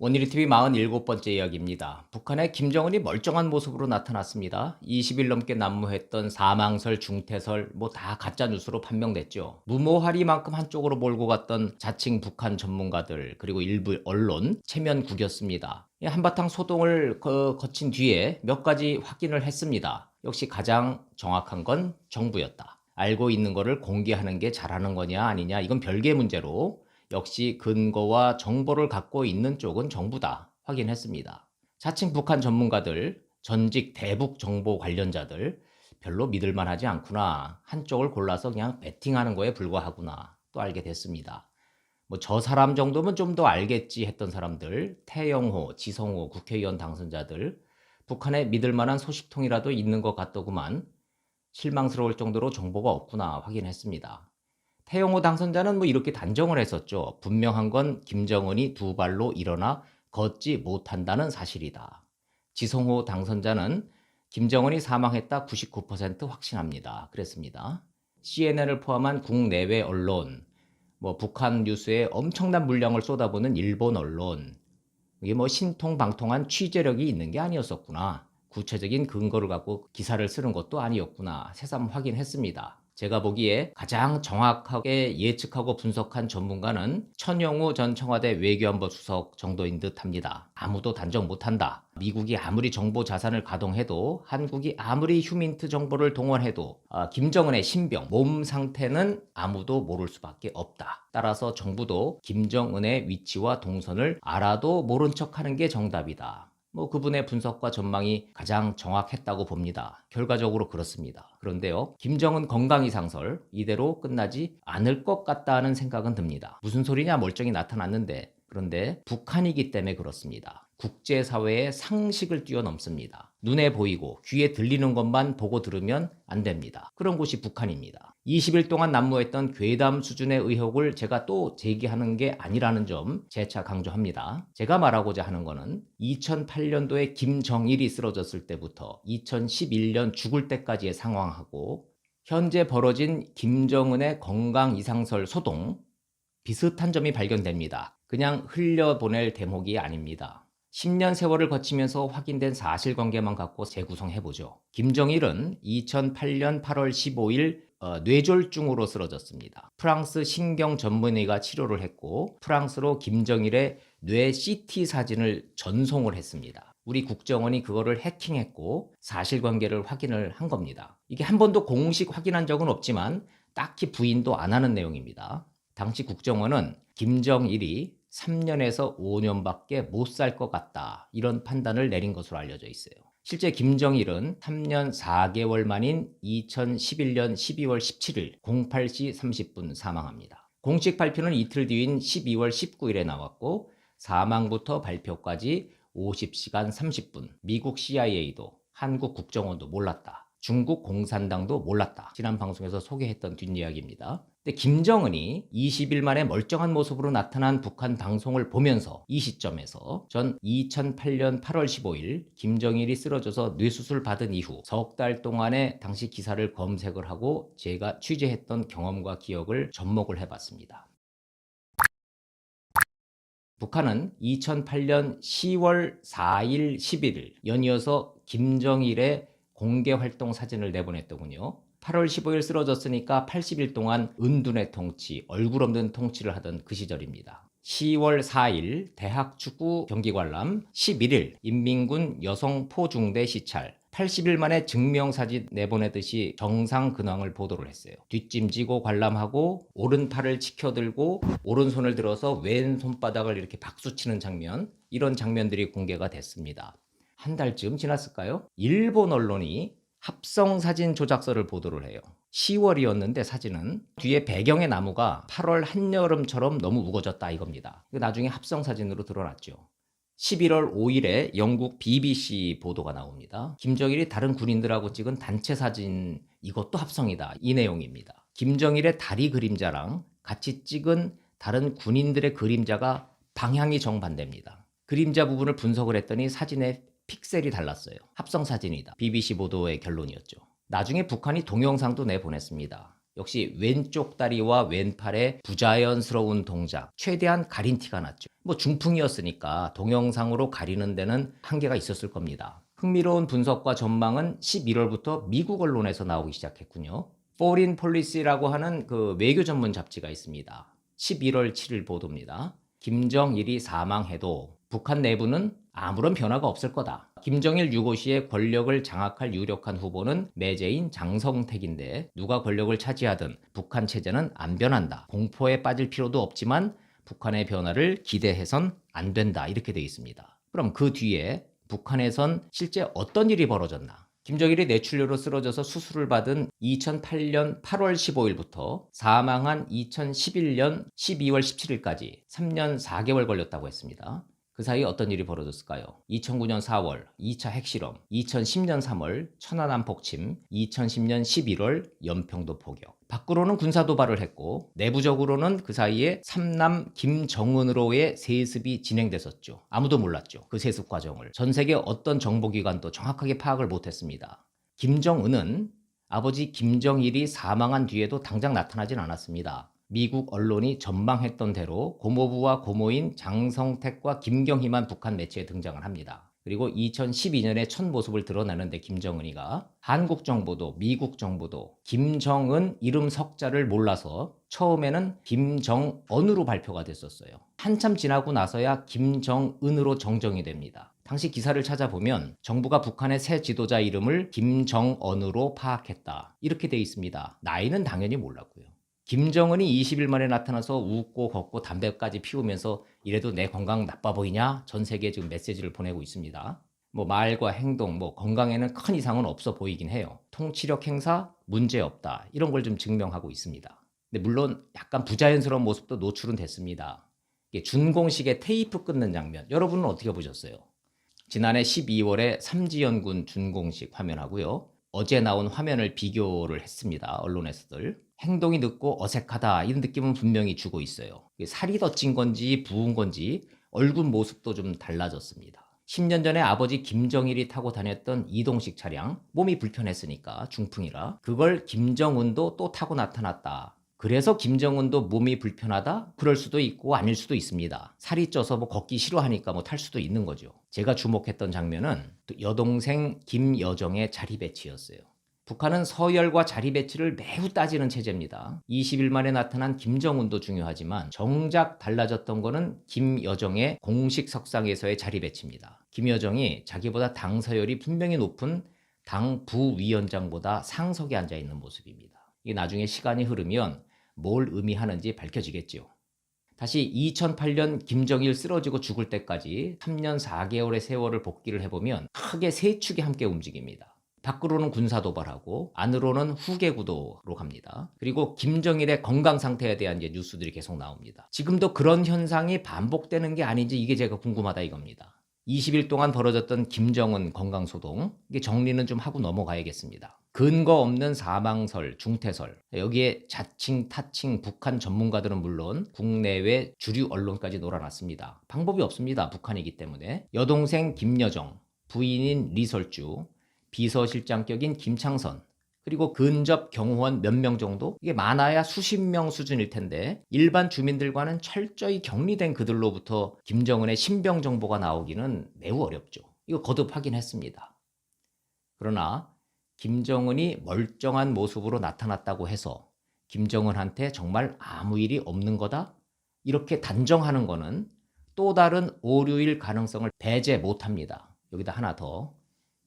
원일이TV 47번째 이야기입니다. 북한의 김정은이 멀쩡한 모습으로 나타났습니다. 20일 넘게 난무했던 사망설, 중태설 다 가짜 뉴스로 판명됐죠. 무모하리만큼 한쪽으로 몰고 갔던 자칭 북한 전문가들 그리고 일부 언론 체면 구겼습니다. 한바탕 소동을 거친 뒤에 몇 가지 확인을 했습니다. 역시 가장 정확한 건 정부였다. 알고 있는 거를 공개하는 게 잘하는 거냐 아니냐 이건 별개의 문제로 역시 근거와 정보를 갖고 있는 쪽은 정부다 확인했습니다. 자칭 북한 전문가들, 전직 대북 정보 관련자들 별로 믿을만하지 않구나. 한쪽을 골라서 그냥 베팅하는 거에 불과하구나. 또 알게 됐습니다. 저 사람 정도면 좀 더 알겠지 했던 사람들, 태영호, 지성호 국회의원 당선자들, 북한에 믿을만한 소식통이라도 있는 것 같더구만 실망스러울 정도로 정보가 없구나 확인했습니다. 태영호 당선자는 이렇게 단정을 했었죠. 분명한 건 김정은이 두 발로 일어나 걷지 못한다는 사실이다. 지성호 당선자는 김정은이 사망했다 99% 확신합니다. 그랬습니다. CNN을 포함한 국내외 언론, 북한 뉴스에 엄청난 물량을 쏟아부는 일본 언론, 이게 신통방통한 취재력이 있는 게 아니었었구나. 구체적인 근거를 갖고 기사를 쓰는 것도 아니었구나. 새삼 확인했습니다. 제가 보기에 가장 정확하게 예측하고 분석한 전문가는 천영우 전 청와대 외교안보 수석 정도인 듯 합니다. 아무도 단정 못한다. 미국이 아무리 정보 자산을 가동해도 한국이 아무리 휴민트 정보를 동원해도 김정은의 신병, 몸 상태는 아무도 모를 수밖에 없다. 따라서 정부도 김정은의 위치와 동선을 알아도 모른 척하는 게 정답이다. 그분의 분석과 전망이 가장 정확했다고 봅니다. 결과적으로 그렇습니다. 그런데요, 김정은 건강 이상설 이대로 끝나지 않을 것 같다는 생각은 듭니다. 무슨 소리냐 멀쩡히 나타났는데 그런데 북한이기 때문에 그렇습니다. 국제사회의 상식을 뛰어넘습니다. 눈에 보이고 귀에 들리는 것만 보고 들으면 안 됩니다. 그런 곳이 북한입니다. 20일 동안 난무했던 괴담 수준의 의혹을 제가 또 제기하는 게 아니라는 점 재차 강조합니다. 제가 말하고자 하는 거는 2008년도에 김정일이 쓰러졌을 때부터 2011년 죽을 때까지의 상황하고 현재 벌어진 김정은의 건강 이상설 소동 비슷한 점이 발견됩니다. 그냥 흘려보낼 대목이 아닙니다. 10년 세월을 거치면서 확인된 사실관계만 갖고 재구성해보죠. 김정일은 2008년 8월 15일 뇌졸중으로 쓰러졌습니다. 프랑스 신경 전문의가 치료를 했고 프랑스로 김정일의 뇌 CT 사진을 전송을 했습니다. 우리 국정원이 그거를 해킹했고 사실관계를 확인을 한 겁니다. 이게 한 번도 공식 확인한 적은 없지만 딱히 부인도 안 하는 내용입니다. 당시 국정원은 김정일이 3년에서 5년밖에 못 살 것 같다 이런 판단을 내린 것으로 알려져 있어요. 실제 김정일은 3년 4개월 만인 2011년 12월 17일 08시 30분 사망합니다. 공식 발표는 이틀 뒤인 12월 19일에 나왔고 사망부터 발표까지 50시간 30분. 미국 CIA도 한국 국정원도 몰랐다. 중국 공산당도 몰랐다. 지난 방송에서 소개했던 뒷이야기입니다. 근데 김정은이 20일 만에 멀쩡한 모습으로 나타난 북한 방송을 보면서 이 시점에서 전 2008년 8월 15일 김정일이 쓰러져서 뇌수술 받은 이후 석 달 동안의 당시 기사를 검색을 하고 제가 취재했던 경험과 기억을 접목을 해봤습니다. 북한은 2008년 10월 4일, 11일 연이어서 김정일의 공개 활동 사진을 내보냈더군요. 8월 15일 쓰러졌으니까 80일 동안 은둔의 통치, 얼굴 없는 통치를 하던 그 시절입니다. 10월 4일 대학 축구 경기 관람, 11일 인민군 여성 포중대 시찰, 80일 만에 증명사진 내보내듯이 정상 근황을 보도를 했어요. 뒷짐지고 관람하고 오른팔을 치켜들고 오른손을 들어서 왼손바닥을 이렇게 박수치는 장면, 이런 장면들이 공개가 됐습니다. 한 달쯤 지났을까요? 일본 언론이 합성사진 조작서를 보도를 해요. 10월이었는데 사진은 뒤에 배경의 나무가 8월 한여름처럼 너무 우거졌다 이겁니다. 나중에 합성사진으로 드러났죠. 11월 5일에 영국 BBC 보도가 나옵니다. 김정일이 다른 군인들하고 찍은 단체 사진 이것도 합성이다. 이 내용입니다. 김정일의 다리 그림자랑 같이 찍은 다른 군인들의 그림자가 방향이 정반대입니다. 그림자 부분을 분석을 했더니 사진의 픽셀이 달랐어요. 합성 사진이다. BBC 보도의 결론이었죠. 나중에 북한이 동영상도 내보냈습니다. 역시 왼쪽 다리와 왼팔의 부자연스러운 동작, 최대한 가린 티가 났죠. 뭐 중풍이었으니까 동영상으로 가리는 데는 한계가 있었을 겁니다. 흥미로운 분석과 전망은 11월부터 미국 언론에서 나오기 시작했군요. Foreign Policy라고 하는 그 외교 전문 잡지가 있습니다. 11월 7일 보도입니다. 김정일이 사망해도 북한 내부는 아무런 변화가 없을 거다. 김정일 유고시에 권력을 장악할 유력한 후보는 매제인 장성택인데 누가 권력을 차지하든 북한 체제는 안 변한다. 공포에 빠질 필요도 없지만 북한의 변화를 기대해선 안 된다. 이렇게 되어 있습니다. 그럼 그 뒤에 북한에선 실제 어떤 일이 벌어졌나? 김정일이 뇌출혈로 쓰러져서 수술을 받은 2008년 8월 15일부터 사망한 2011년 12월 17일까지 3년 4개월 걸렸다고 했습니다. 그 사이 어떤 일이 벌어졌을까요? 2009년 4월 2차 핵실험, 2010년 3월 천안함 폭침, 2010년 11월 연평도 포격. 밖으로는 군사 도발을 했고 내부적으로는 그 사이에 삼남 김정은으로의 세습이 진행됐었죠. 아무도 몰랐죠. 그 세습 과정을. 전 세계 어떤 정보기관도 정확하게 파악을 못했습니다. 김정은은 아버지 김정일이 사망한 뒤에도 당장 나타나진 않았습니다. 미국 언론이 전망했던 대로 고모부와 고모인 장성택과 김경희만 북한 매체에 등장을 합니다. 그리고 2012년에 첫 모습을 드러내는데 김정은이가 한국 정부도 미국 정부도 김정은 이름 석자를 몰라서 처음에는 김정언으로 발표가 됐었어요. 한참 지나고 나서야 김정은으로 정정이 됩니다. 당시 기사를 찾아보면 정부가 북한의 새 지도자 이름을 김정언으로 파악했다. 이렇게 돼 있습니다. 나이는 당연히 몰랐고요. 김정은이 20일 만에 나타나서 웃고 걷고 담배까지 피우면서 이래도 내 건강 나빠 보이냐? 전 세계에 지금 메시지를 보내고 있습니다. 뭐 말과 행동, 뭐 건강에는 큰 이상은 없어 보이긴 해요. 통치력 행사 문제 없다. 이런 걸 좀 증명하고 있습니다. 근데 물론 약간 부자연스러운 모습도 노출은 됐습니다. 이게 준공식의 테이프 끊는 장면. 여러분은 어떻게 보셨어요? 지난해 12월에 삼지연군 준공식 화면하고요. 어제 나온 화면을 비교를 했습니다. 언론에서들. 행동이 늦고 어색하다 이런 느낌은 분명히 주고 있어요. 살이 더 찐 건지 부은 건지 얼굴 모습도 좀 달라졌습니다. 10년 전에 아버지 김정일이 타고 다녔던 이동식 차량, 몸이 불편했으니까 중풍이라 그걸 김정은도 또 타고 나타났다. 그래서 김정은도 몸이 불편하다? 그럴 수도 있고 아닐 수도 있습니다. 살이 쪄서 뭐 걷기 싫어하니까 뭐 탈 수도 있는 거죠. 제가 주목했던 장면은 여동생 김여정의 자리 배치였어요. 북한은 서열과 자리 배치를 매우 따지는 체제입니다. 20일 만에 나타난 김정은도 중요하지만 정작 달라졌던 거는 김여정의 공식 석상에서의 자리 배치입니다. 김여정이 자기보다 당 서열이 분명히 높은 당 부위원장보다 상석에 앉아 있는 모습입니다. 이게 나중에 시간이 흐르면 뭘 의미하는지 밝혀지겠죠. 다시 2008년 김정일 쓰러지고 죽을 때까지 3년 4개월의 세월을 복기를 해보면 크게 세 축이 함께 움직입니다. 밖으로는 군사 도발하고 안으로는 후계 구도로 갑니다. 그리고 김정일의 건강 상태에 대한 이제 뉴스들이 계속 나옵니다. 지금도 그런 현상이 반복되는 게 아닌지 이게 제가 궁금하다 이겁니다. 20일 동안 벌어졌던 김정은 건강 소동, 이게 정리는 좀 하고 넘어가야겠습니다. 근거 없는 사망설, 중태설, 여기에 자칭, 타칭, 북한 전문가들은 물론 국내외 주류 언론까지 놀아놨습니다. 방법이 없습니다. 북한이기 때문에. 여동생 김여정, 부인인 리설주, 비서실장격인 김창선, 그리고 근접 경호원 몇 명 정도? 이게 많아야 수십 명 수준일 텐데 일반 주민들과는 철저히 격리된 그들로부터 김정은의 신병 정보가 나오기는 매우 어렵죠. 이거 거듭 확인했습니다. 그러나 김정은이 멀쩡한 모습으로 나타났다고 해서 김정은한테 정말 아무 일이 없는 거다? 이렇게 단정하는 거는 또 다른 오류일 가능성을 배제 못합니다. 여기다 하나 더.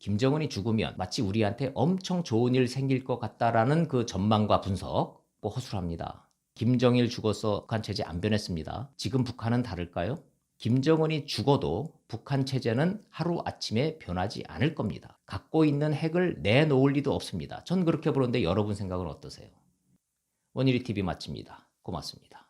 김정은이 죽으면 마치 우리한테 엄청 좋은 일 생길 것 같다라는 그 전망과 분석, 뭐 허술합니다. 김정일 죽어서 북한 체제 안 변했습니다. 지금 북한은 다를까요? 김정은이 죽어도 북한 체제는 하루아침에 변하지 않을 겁니다. 갖고 있는 핵을 내놓을 리도 없습니다. 전 그렇게 보는데 여러분 생각은 어떠세요? 원일이 TV 마칩니다. 고맙습니다.